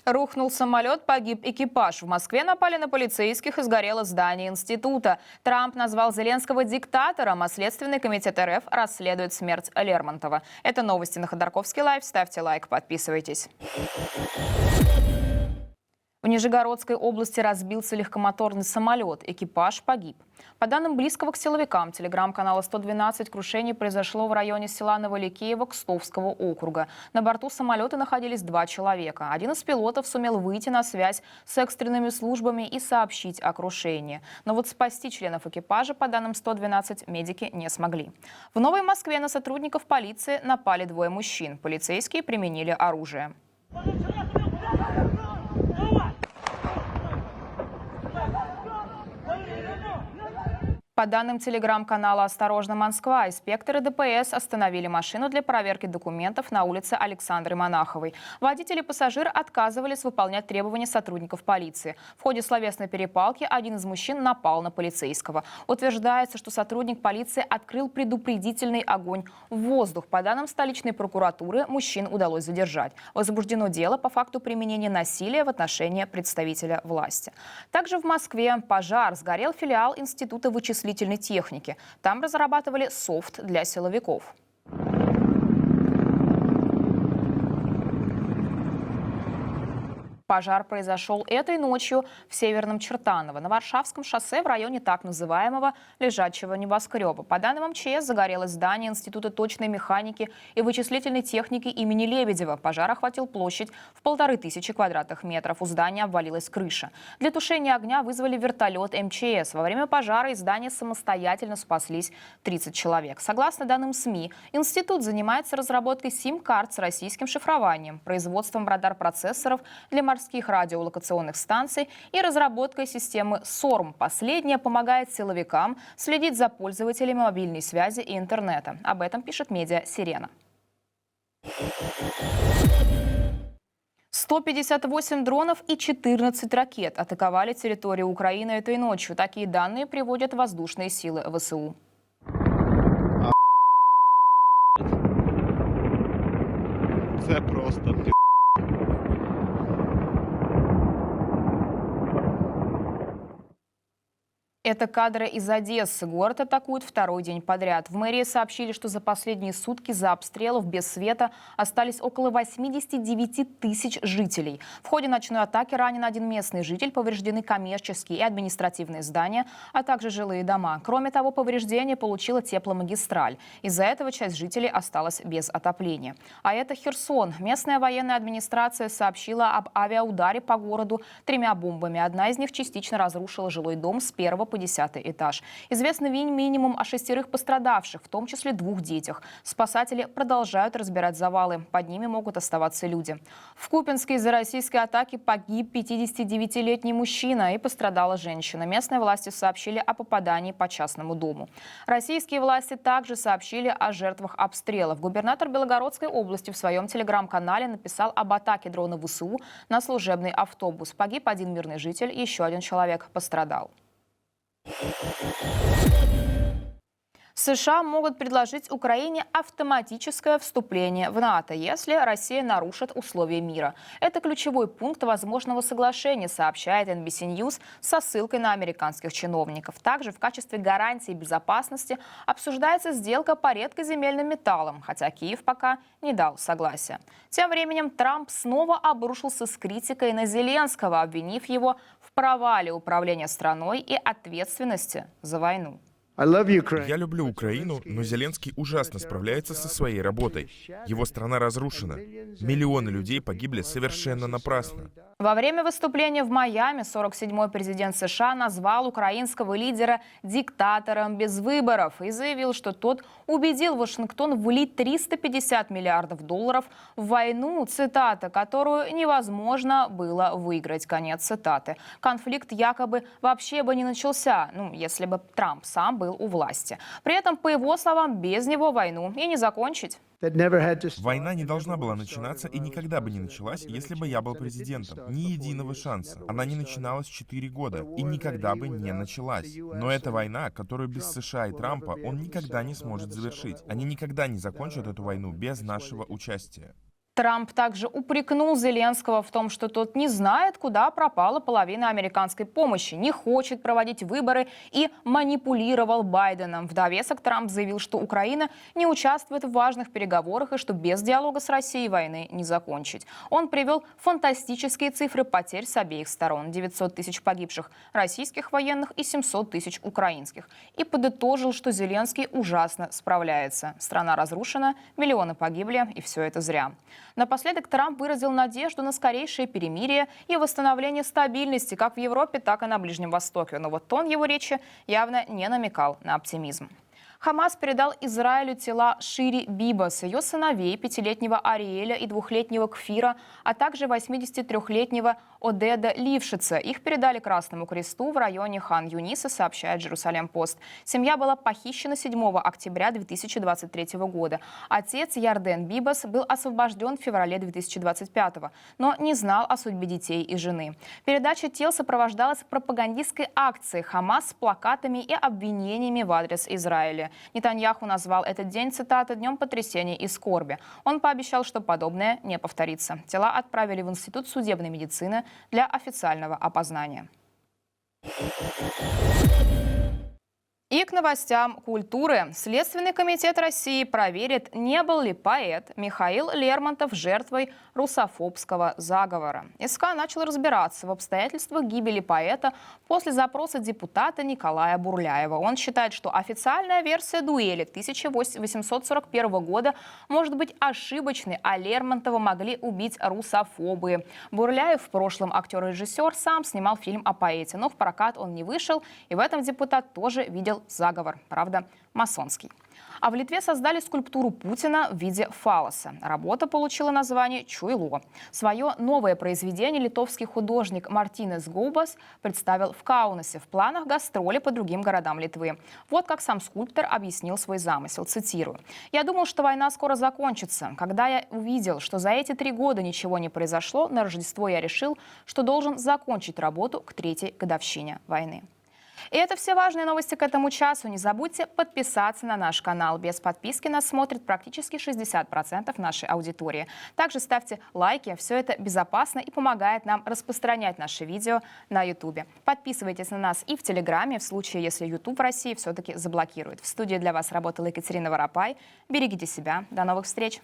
Рухнул самолет, погиб экипаж. В Москве напали на полицейских и сгорело здание института. Трамп назвал Зеленского диктатором, а Следственный комитет РФ расследует смерть Лермонтова. Это новости на Ходорковский лайв. Ставьте лайк, подписывайтесь. В Нижегородской области разбился легкомоторный самолет. Экипаж погиб. По данным близкого к силовикам телеграм-канала 112, крушение произошло в районе села Новоликеево Кстовского округа. На борту самолета находились 2 человека. Один из пилотов сумел выйти на связь с экстренными службами и сообщить о крушении. Но вот спасти членов экипажа, по данным 112, медики не смогли. В Новой Москве на сотрудников полиции напали 2 мужчин. Полицейские применили оружие. По данным телеграм-канала «Осторожно, Москва», инспекторы ДПС остановили машину для проверки документов на улице Александры Монаховой. Водитель и пассажир отказывались выполнять требования сотрудников полиции. В ходе словесной перепалки один из мужчин напал на полицейского. Утверждается, что сотрудник полиции открыл предупредительный огонь в воздух. По данным столичной прокуратуры, мужчин удалось задержать. Возбуждено дело по факту применения насилия в отношении представителя власти. Также в Москве пожар. Сгорел филиал Института вычислительной техники. Там разрабатывали софт для силовиков. Пожар произошел этой ночью в Северном Чертаново, на Варшавском шоссе в районе так называемого лежачего небоскреба. По данным МЧС, загорелось здание Института точной механики и вычислительной техники имени Лебедева. Пожар охватил площадь в 1500 квадратных метров. У здания обвалилась крыша. Для тушения огня вызвали вертолет МЧС. Во время пожара из здания самостоятельно спаслись 30 человек. Согласно данным СМИ, институт занимается разработкой сим-карт с российским шифрованием, производством радар-процессоров для морских радиолокационных станций и разработкой системы СОРМ. Последняя помогает силовикам следить за пользователями мобильной связи и интернета. Об этом пишет медиа «Сирена». 158 дронов и 14 ракет атаковали территорию Украины этой ночью. Такие данные приводят воздушные силы ВСУ. Це просто Это кадры из Одессы. Город атакуют 2-й день подряд. В мэрии сообщили, что за последние сутки за обстрелов без света остались около 89 тысяч жителей. В ходе ночной атаки ранен 1 местный житель, повреждены коммерческие и административные здания, а также жилые дома. Кроме того, повреждения получила тепломагистраль. Из-за этого часть жителей осталась без отопления. А это Херсон. Местная военная администрация сообщила об авиаударе по городу 3 бомбами. Одна из них частично разрушила жилой дом с 1-го по 10-й этаж. Известно минимум о 6 пострадавших, в том числе 2 детях. Спасатели продолжают разбирать завалы. Под ними могут оставаться люди. В Купянске из-за российской атаки погиб 59-летний мужчина и пострадала женщина. Местные власти сообщили о попадании по частному дому. Российские власти также сообщили о жертвах обстрелов. Губернатор Белгородской области в своем телеграм-канале написал об атаке дрона ВСУ на служебный автобус. Погиб 1 мирный житель, и еще 1 человек пострадал. США могут предложить Украине автоматическое вступление в НАТО, если Россия нарушит условия мира. Это ключевой пункт возможного соглашения, сообщает NBC News со ссылкой на американских чиновников. Также в качестве гарантии безопасности обсуждается сделка по редкоземельным металлам, хотя Киев пока не дал согласия. Тем временем Трамп снова обрушился с критикой на Зеленского, обвинив его в провале управления страной и ответственности за войну. Я люблю Украину, но Зеленский ужасно справляется со своей работой. Его страна разрушена. Миллионы людей погибли совершенно напрасно. Во время выступления в Майами 47-й президент США назвал украинского лидера диктатором без выборов и заявил, что тот убедил Вашингтон влить $350 миллиардов в войну, цитата, которую невозможно было выиграть, конец цитаты. Конфликт якобы вообще бы не начался, если бы Трамп сам был у власти. При этом, по его словам, без него войну и не закончить. Война не должна была начинаться и никогда бы не началась, если бы я был президентом. Ни единого шанса. Она не начиналась 4 года и никогда бы не началась. Но эта война, которую без США и Трампа он никогда не сможет завершить. Они никогда не закончат эту войну без нашего участия. Трамп также упрекнул Зеленского в том, что тот не знает, куда пропала половина американской помощи, не хочет проводить выборы и манипулировал Байденом. В довесок Трамп заявил, что Украина не участвует в важных переговорах и что без диалога с Россией войны не закончить. Он привел фантастические цифры потерь с обеих сторон: 900 тысяч погибших российских военных и 700 тысяч украинских. И подытожил, что Зеленский ужасно справляется. Страна разрушена, миллионы погибли, и все это зря. Напоследок Трамп выразил надежду на скорейшее перемирие и восстановление стабильности как в Европе, так и на Ближнем Востоке. Но вот тон его речи явно не намекал на оптимизм. Хамас передал Израилю тела Шири Бибас, ее сыновей, 5-летнего Ариэля и 2-летнего Кфира, а также 83-летнего Одеда Лившица. Их передали Красному Кресту в районе Хан-Юниса, сообщает Джерусалем-Пост. Семья была похищена 7 октября 2023 года. Отец Ярден Бибас был освобожден в феврале 2025, но не знал о судьбе детей и жены. Передача тел сопровождалась пропагандистской акцией Хамас с плакатами и обвинениями в адрес Израиля. Нетаньяху назвал этот день, цитата, «днем потрясения и скорби». Он пообещал, что подобное не повторится. Тела отправили в Институт судебной медицины для официального опознания. И к новостям культуры. Следственный комитет России проверит, не был ли поэт Михаил Лермонтов жертвой русофобского заговора. СК начал разбираться в обстоятельствах гибели поэта после запроса депутата Николая Бурляева. Он считает, что официальная версия дуэли 1841 года может быть ошибочной, а Лермонтова могли убить русофобы. Бурляев, в прошлом актер-режиссер, сам снимал фильм о поэте, но в прокат он не вышел, и в этом депутат тоже видел заговор, правда, масонский. А в Литве создали скульптуру Путина в виде фаллоса. Работа получила название «Чуйло». Свое новое произведение литовский художник Мартинес Гаубас представил в Каунасе. В планах гастроли по другим городам Литвы. Вот как сам скульптор объяснил свой замысел, цитирую. «Я думал, что война скоро закончится. Когда я увидел, что за эти 3 года ничего не произошло, на Рождество я решил, что должен закончить работу к 3-й годовщине войны». И это все важные новости к этому часу. Не забудьте подписаться на наш канал. Без подписки нас смотрит практически 60% нашей аудитории. Также ставьте лайки. Все это безопасно и помогает нам распространять наши видео на YouTube. Подписывайтесь на нас и в Телеграме, в случае, если YouTube в России все-таки заблокирует. В студии для вас работала Екатерина Воропай. Берегите себя. До новых встреч.